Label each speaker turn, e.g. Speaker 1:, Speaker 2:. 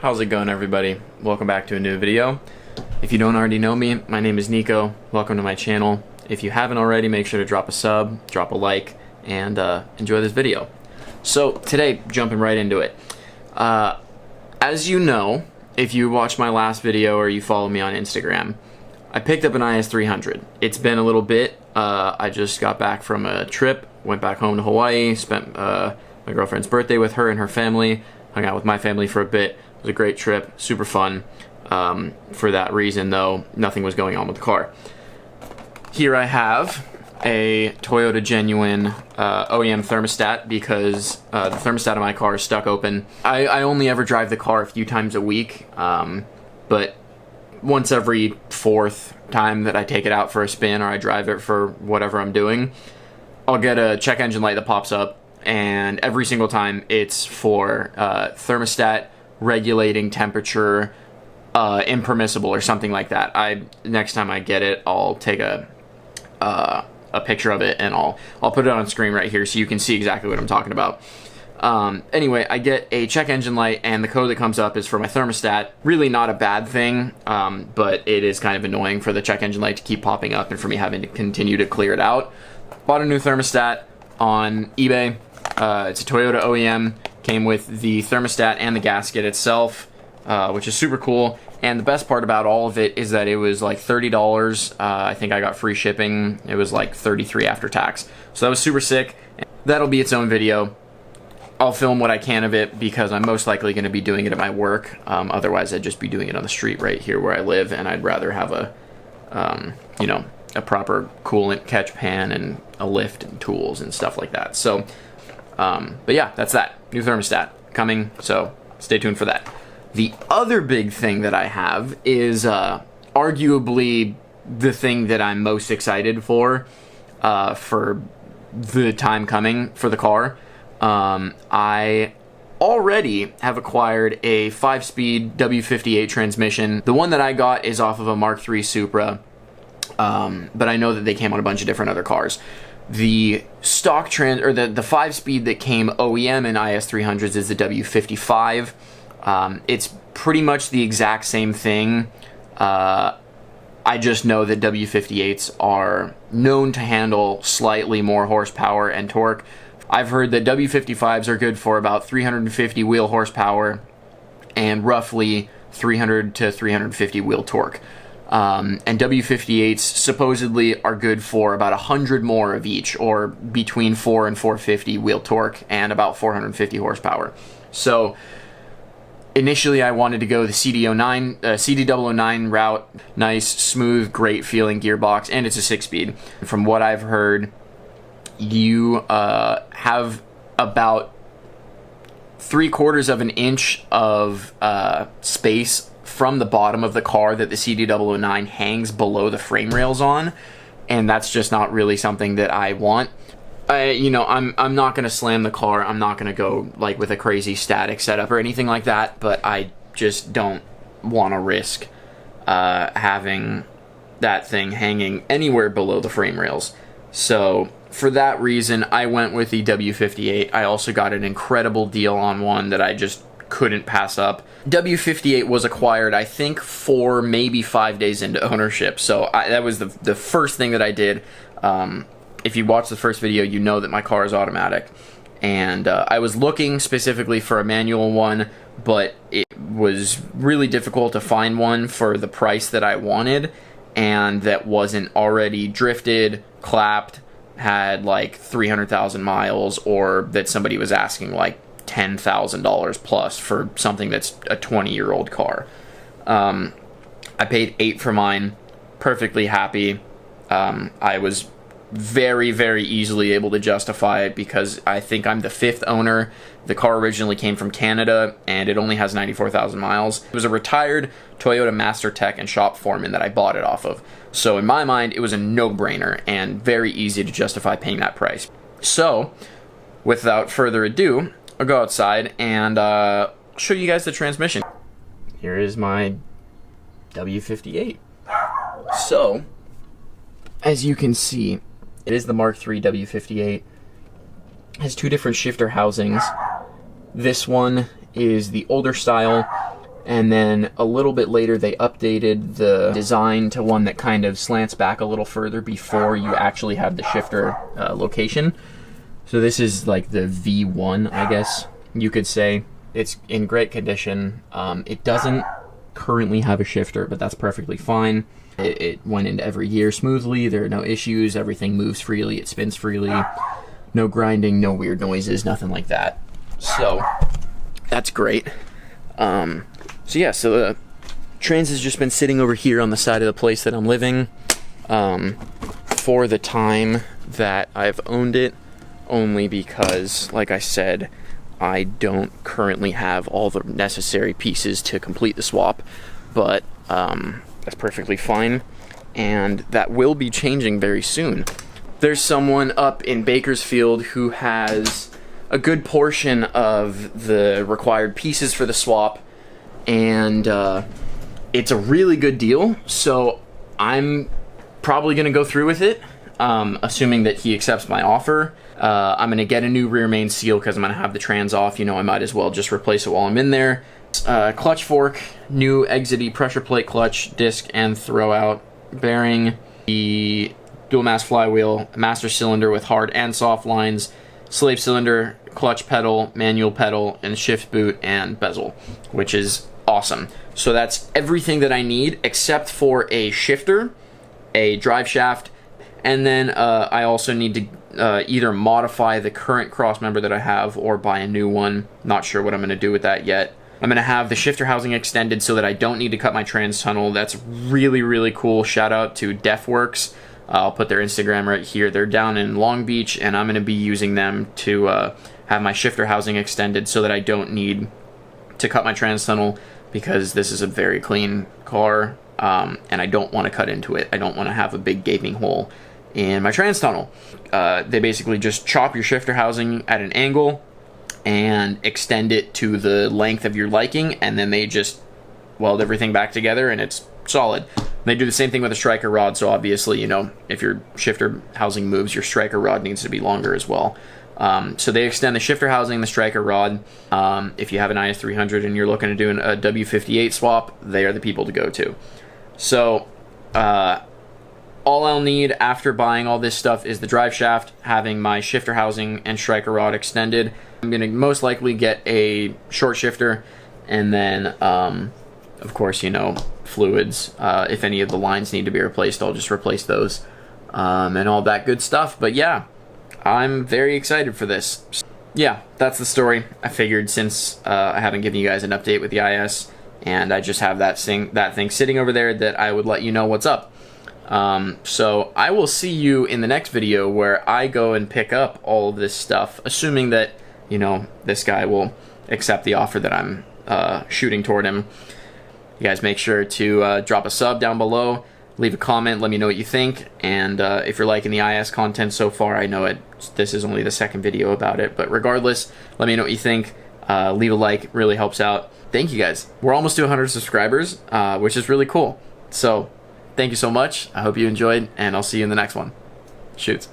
Speaker 1: How's it going, everybody? Welcome back to a new video. If you don't already know me, my name is Nico. Welcome to my channel. If you haven't already, make sure to drop a sub, drop a like, and enjoy this video. So today, jumping right into it. As you know, if you watched my last video or you follow me on Instagram, I picked up an IS300. It's been a little bit. I just got back from a trip, went back home to Hawaii, spent my girlfriend's birthday with her and her family, hung out with my family for a bit. It was a great trip, super fun. For that reason, though, nothing was going on with the car. Here I have a Toyota Genuine OEM thermostat because the thermostat of my car is stuck open. I only ever drive the car a few times a week, but once every fourth time that I take it out for a spin or I drive it for whatever I'm doing, I'll get a check engine light that pops up, and every single time it's for thermostat regulating temperature impermissible or something like that. Next time I get it, I'll take a picture of it and I'll put it on screen right here so you can see exactly what I'm talking about. Anyway, I get a check engine light and the code that comes up is for my thermostat. Really not a bad thing, but it is kind of annoying for the check engine light to keep popping up and for me having to continue to clear it out. Bought a new thermostat on eBay. It's a Toyota OEM, came with the thermostat and the gasket itself, which is super cool. And the best part about all of it is that it was like $30. I think I got free shipping. It was like $33 after tax. So that was super sick. That'll be its own video. I'll film what I can of it because I'm most likely going to be doing it at my work. Otherwise, I'd just be doing it on the street right here where I live, and I'd rather have a, you know, a proper coolant catch pan and a lift and tools and stuff like that. So, but yeah, that's that. New thermostat coming, so stay tuned for that. The other big thing that I have is arguably the thing that I'm most excited for the time coming for the car. I already have acquired a 5-speed W58 transmission. The one that I got is off of a Mark III Supra, but I know that they came on a bunch of different other cars. The stock the 5-speed that came OEM in IS300s is the W55. It's pretty much the exact same thing. I just know that W58s are known to handle slightly more horsepower and torque. I've heard that W55s are good for about 350 wheel horsepower and roughly 300 to 350 wheel torque. And W58s supposedly are good for about 100 more of each, or between 4 and 450 wheel torque and about 450 horsepower. So initially I wanted to go the CD009 route. Nice, smooth, great feeling gearbox, and it's a 6-speed. From what I've heard, you have about 3/4 of an inch of space from the bottom of the car that the CD009 hangs below the frame rails on, and that's just not really something that I want. I'm not gonna slam the car. I'm not gonna go like with a crazy static setup or anything like that, but I just don't want to risk having that thing hanging anywhere below the frame rails. So for that reason, I went with the W58. I also got an incredible deal on one that I just couldn't pass up. W58 was acquired, I think, 4, maybe 5 days into ownership. So that was the first thing that I did. If you watch the first video, you know that my car is automatic. And I was looking specifically for a manual one, but it was really difficult to find one for the price that I wanted, and that wasn't already drifted, clapped, had like 300,000 miles, or that somebody was asking like $10,000 plus for something that's a 20-year-old car. I paid $8 for mine, perfectly happy. I was very, very easily able to justify it because I think I'm the 5th owner. The car originally came from Canada and it only has 94,000 miles. It was a retired Toyota Master Tech and shop foreman that I bought it off of. So in my mind, it was a no-brainer and very easy to justify paying that price. So without further ado, I'll go outside and show you guys the transmission. Here is my W58. So, as you can see, it is the Mark III W58. It has 2 different shifter housings. This one is the older style, And then a little bit later, they updated the design to one that kind of slants back a little further before you actually have the shifter location. So this is like the V1, I guess you could say. It's in great condition. It doesn't currently have a shifter, but that's perfectly fine. It went into every gear smoothly. There are no issues. Everything moves freely. It spins freely. No grinding, no weird noises, nothing like that. So that's great. So yeah, so the trans has just been sitting over here on the side of the place that I'm living for the time that I've owned it, only because, like I said, I don't currently have all the necessary pieces to complete the swap, but that's perfectly fine, and that will be changing very soon. There's someone up in Bakersfield who has a good portion of the required pieces for the swap, and it's a really good deal, so I'm probably going to go through with it, assuming that he accepts my offer. I'm going to get a new rear main seal because I'm going to have the trans off. You know, I might as well just replace it while I'm in there. Clutch fork, new exity pressure plate clutch, disc and throwout bearing, the dual mass flywheel, master cylinder with hard and soft lines, slave cylinder, clutch pedal, manual pedal, and shift boot and bezel, which is awesome. So that's everything that I need except for a shifter, a drive shaft, and then I also need to either modify the current cross member that I have or buy a new one. Not sure what I'm going to do with that yet. I'm going to have the shifter housing extended so that I don't need to cut my trans tunnel. That's really, really cool. Shout out to DefWorks. I'll put their Instagram right here. They're down in Long Beach, and I'm going to be using them to have my shifter housing extended so that I don't need to cut my trans tunnel, because this is a very clean car, and I don't want to cut into it. I don't want to have a big gaping hole in my trans tunnel. They basically just chop your shifter housing at an angle and extend it to the length of your liking, and then they just weld everything back together, and it's solid. They do the same thing with a striker rod, so obviously, you know, if your shifter housing moves, your striker rod needs to be longer as well. So they extend the shifter housing, the striker rod. If you have an IS300 and you're looking to do a W58 swap, they are the people to go to. So all I'll need after buying all this stuff is the drive shaft, having my shifter housing and striker rod extended. I'm going to most likely get a short shifter, and then, of course, you know, fluids. If any of the lines need to be replaced, I'll just replace those, and all that good stuff. But yeah, I'm very excited for this. Yeah, that's the story. I figured since I haven't given you guys an update with the IS, and I just have that thing sitting over there, that I would let you know what's up. So I will see you in the next video where I go and pick up all of this stuff, assuming that, you know, this guy will accept the offer that I'm shooting toward him. You guys make sure to drop a sub down below, leave a comment, let me know what you think, and if you're liking the IS content so far. I know this is only the second video about it, but regardless, let me know what you think. Leave a like, really helps out. Thank you guys. We're almost to 100 subscribers, which is really cool. So thank you so much. I hope you enjoyed, and I'll see you in the next one. Shoots.